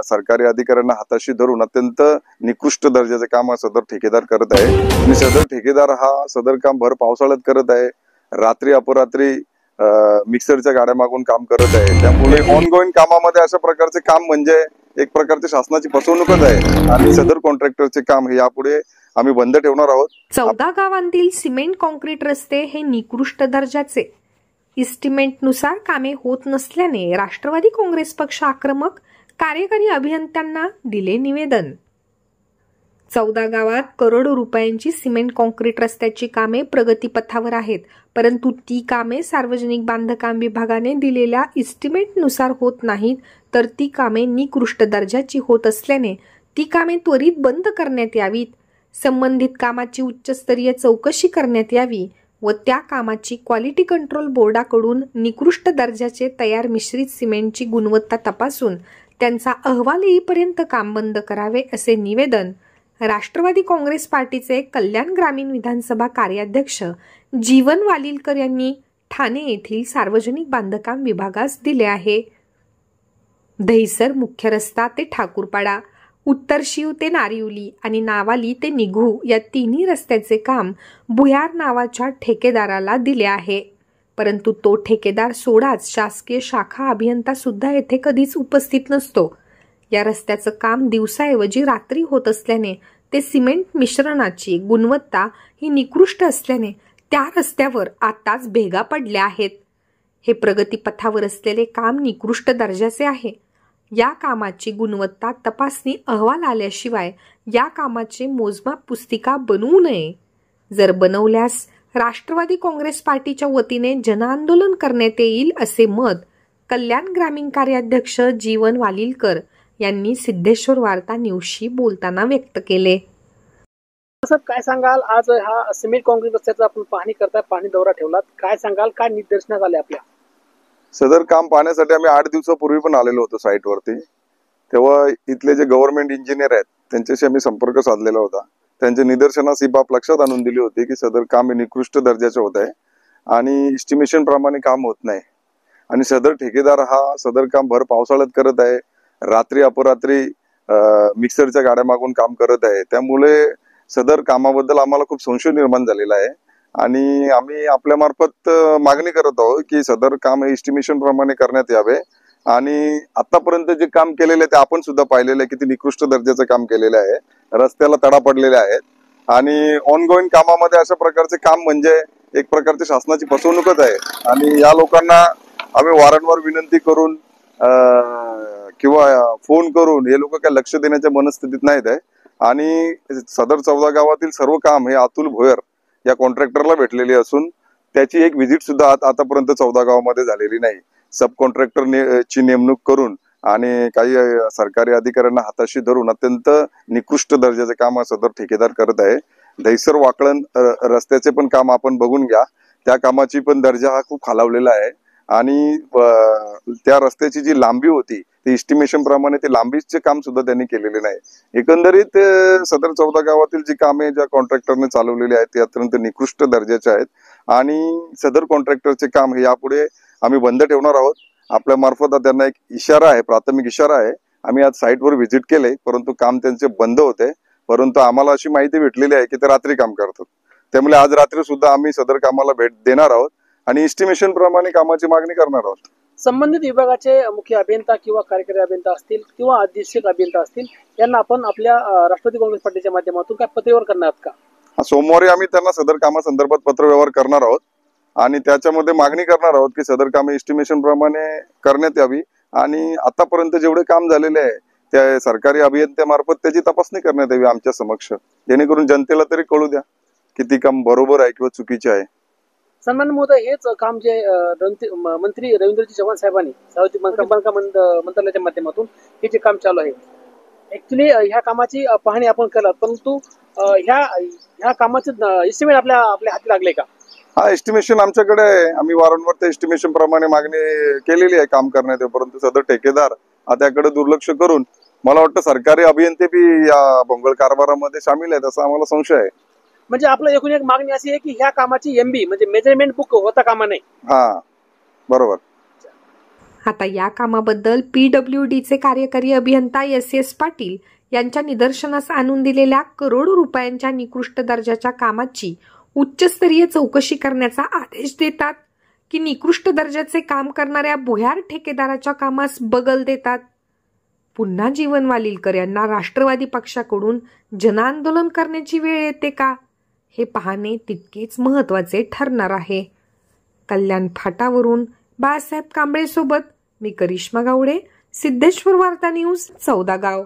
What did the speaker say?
सरकारी अधिकाऱ्यांना हाताशी धरून अत्यंत निकृष्ट दर्जाचे काम सदर ठेकेदार करत आहे आणि सदर ठेकेदार हा सदर काम भर पावसाळ्यात करत आहे। रात्री अपरात्री मिक्सरच्या गाड्या मागून काम करत आहे। त्यामुळे ऑनगोईंग कामामध्ये अशा प्रकारचे काम म्हणजे एक प्रकारची शासनाची फसवणूकच आहे आणि सदर कॉन्ट्रॅक्टरचे काम हे यापुढे आम्ही बंद ठेवणार आहोत। 14 गावांतील सिमेंट कॉन्क्रीट रस्ते हे निकृष्ट दर्जाचे इस्टिमेटनुसार कामे होत नसल्याने राष्ट्रवादी काँग्रेस पक्ष आक्रमक कार्यकारी अभियंत्यांना दिले निवेदन। 14 गावात करोडो रुपयांची सिमेंट कॉन्क्रीट रस्त्याची कामे प्रगतीपथावर आहेत, परंतु ती कामे सार्वजनिक बांधकाम विभागाने दिलेल्या इस्टिमेटनुसार होत नाहीत, तर ती कामे निकृष्ट दर्जाची होत असल्याने ती कामे त्वरित बंद करण्यात यावीत। संबंधित कामाची उच्चस्तरीय चौकशी करण्यात यावी व त्या कामाची क्वालिटी कंट्रोल बोर्डाकडून निकृष्ट दर्जाचे तयार मिश्रित सिमेंटची गुणवत्ता तपासून त्यांचा अहवाल येईपर्यंत काम बंद करावे, असे निवेदन राष्ट्रवादी काँग्रेस पार्टीचे कल्याण ग्रामीण विधानसभा कार्याध्यक्ष जीवन वालिलकर यांनी ठाणे येथील सार्वजनिक बांधकाम विभागास दिले आहे। दहिसर मुख्य रस्ता ते ठाकूरपाडा, उत्तर शीव ते नारिवली आणि नावाली ते निघू या तिन्ही रस्त्याचे काम भुयार नावाच्या ठेकेदाराला दिले आहे, परंतु तो ठेकेदार सोडाच शासकीय शाखा अभियंता सुद्धा येथे कधीच उपस्थित नसतो। या रस्त्याचं काम दिवसाऐवजी रात्री होत असल्याने ते सिमेंट मिश्रणाची गुणवत्ता ही निकृष्ट असल्याने त्या रस्त्यावर आताच भेगा पडल्या आहेत। हे प्रगतीपथावर असलेले काम निकृष्ट दर्जाचे आहे। या कामाची गुणवत्ता तपासणी अहवाल आल्याशिवाय या कामाचे मोजमाप पुस्तिका बनवू नये। जर बनवल्यास राष्ट्रवादी काँग्रेस पार्टीच्या वतीने जनआंदोलन करण्यात येईल, असे मत कल्याण ग्रामीण कार्याध्यक्ष जीवन वालिलकर यांनी सिद्धेश्वर वार्ता न्यूजशी बोलताना व्यक्त केले। सर, काय सांगाल, आज हा सिमेंट कॉन्क्रीट रस्त्याचा आपण पाहणी करताय, पाहणी दौरा ठेवलात, काय सांगाल, काय निदर्शनास आले आपल्या? सदर काम पाहण्यासाठी आम्ही 8 दिवसापूर्वी पण आलेलो होतो साईट वरती। तेव्हा इथले जे गव्हर्नमेंट इंजिनियर आहेत त्यांच्याशी आम्ही संपर्क साधलेला होता। त्यांच्या निदर्शनास ही बाब लक्षात आणून दिली होती की सदर काम हे निकृष्ट दर्जाचे होत आहे आणि इस्टिमेशन प्रमाणे काम होत नाही आणि सदर ठेकेदार हा सदर काम भर पावसाळ्यात करत आहे। रात्री अपरात्री मिक्सरच्या गाड्या मागून काम करत आहे। त्यामुळे सदर कामाबद्दल आम्हाला खूप संशय निर्माण झालेला आहे आणि आम्ही आपल्या मार्फत मागणी करत आहोत की सदर काम हे एस्टिमेशन प्रमाणे करण्यात यावे आणि आतापर्यंत जे काम केलेले ते आपण सुद्धा पाहिलेलं आहे, किती निकृष्ट दर्जाचं काम केलेलं आहे। रस्त्याला तडा पडलेले आहेत आणि ऑनगोईंग कामामध्ये अशा प्रकारचे काम म्हणजे एक प्रकारची शासनाची फसवणूकच आहे आणि या लोकांना आम्ही वारंवार विनंती करून किंवा फोन करून हे लोक काही लक्ष देण्याच्या मनस्थितीत नाहीत आहे आणि सदर 14 गावातील सर्व काम हे अतुल भोयर या कॉन्ट्रॅक्टरला भेटलेली असून त्याची एक व्हिजिट सुद्धा आतापर्यंत 14 गावामध्ये झालेली नाही। सब कॉन्ट्रॅक्टर ची नेमणूक करून आणि काही सरकारी अधिकाऱ्यांना हाताशी धरून अत्यंत निकृष्ट दर्जाचे काम सदर ठेकेदार करत आहे। दहिसर वाकळण रस्त्याचे पण काम आपण बघून घ्या, त्या कामाची पण दर्जा हा खूप खालावलेला आहे आणि त्या रस्त्याची जी लांबी होती ते एस्टिमेशन प्रमाणे ते लांबीचे काम सुद्धा त्यांनी केलेले नाही। एकंदरीत सदर 14 गावातील जी कामे ज्या कॉन्ट्रॅक्टरने चालवलेली आहेत ते अत्यंत निकृष्ट दर्जाचे आहेत आणि सदर कॉन्ट्रॅक्टरचे काम हे यापुढे आम्ही बंद ठेवणार आहोत। आपल्या मार्फत त्यांना एक इशारा आहे, प्राथमिक इशारा आहे। आम्ही आज साईटवर व्हिजिट केले, परंतु काम त्यांचे बंद होते, परंतु आम्हाला अशी माहिती भेटलेली आहे की ते रात्री काम करतात। त्यामुळे आज रात्री सुद्धा आम्ही सदर कामाला भेट देणार आहोत आणि एस्टिमेशन प्रमाणे कामाची मागणी करणार आहोत। संबंधित विभागाचे मुख्य अभियंता किंवा कार्यकारी अभियंता असतील किंवा अधीक्षक अभियंता असतील यांना आपण आपल्या राष्ट्रवादी काँग्रेस पार्टीच्या माध्यमातून काय पत्रव्यवहार करणार आहात का? सोमवारी आम्ही त्यांना सदर कामासंदर्भात पत्रव्यवहार करणार आहोत आणि त्याच्यामध्ये मागणी करणार आहोत की सदर कामे एस्टिमेशन प्रमाणे करण्यात यावी आणि आतापर्यंत जेवढे काम झालेले आहे त्या सरकारी अभियंत्यामार्फत त्याची तपासणी करण्यात यावी आमच्या समक्ष, जेणेकरून जनतेला तरी कळू द्या किती काम बरोबर आहे किंवा चुकीचे आहे। सन्मान महोदय, हेच काम जे मंत्री रवींद्रजी चव्हाण साहेबांनी सार्वजनिक बांधकाम मंत्रालयाच्या माध्यमातून हे जे काम चालू आहे, ऍक्च्युली ह्या कामाची पाहणी आपण केलं, परंतु ह्या कामाचं एस्टिमेट आपल्या हाती लागले का? हा एस्टिमेशन आमच्याकडे आहे, आम्ही वारंवार त्या एस्टिमेशन प्रमाणे मागणी केलेली आहे काम करण्यात, परंतु सदर ठेकेदार त्याकडे दुर्लक्ष करून मला वाटतं सरकारी अभियंते बी या भोंगळ कारभारामध्ये सामील आहेत असा आम्हाला संशय आहे। म्हणजे आपलं एकूण एक मागणी अशी आहे की ह्या कामाची MB म्हणजे मेजरमेंट बुक होता कामा नये। हा, बरोबर। आता या कामाबद्दल PWDचे कार्यकारी अभियंता SS पाटील यांच्या निदर्शनास आणून दिलेल्या करोडो रुपयांच्या निकृष्ट दर्जाच्या कामाची उच्चस्तरीय चौकशी करण्याचा आदेश देतात की निकृष्ट दर्जाचे काम करणाऱ्या भुयार ठेकेदाराच्या कामास बगल देतात? पुन्हा जीवन वालिलकर यांना राष्ट्रवादी पक्षाकडून जनआंदोलन करण्याची वेळ येते का, हे पाहणे तितकेच महत्त्वाचे ठरणार आहे. कल्याण फाटावरून बाळासाहेब कांबळे सोबत मी करिश्मा गावडे, सिद्धेश्वर वार्ता न्यूज, चौदागाव.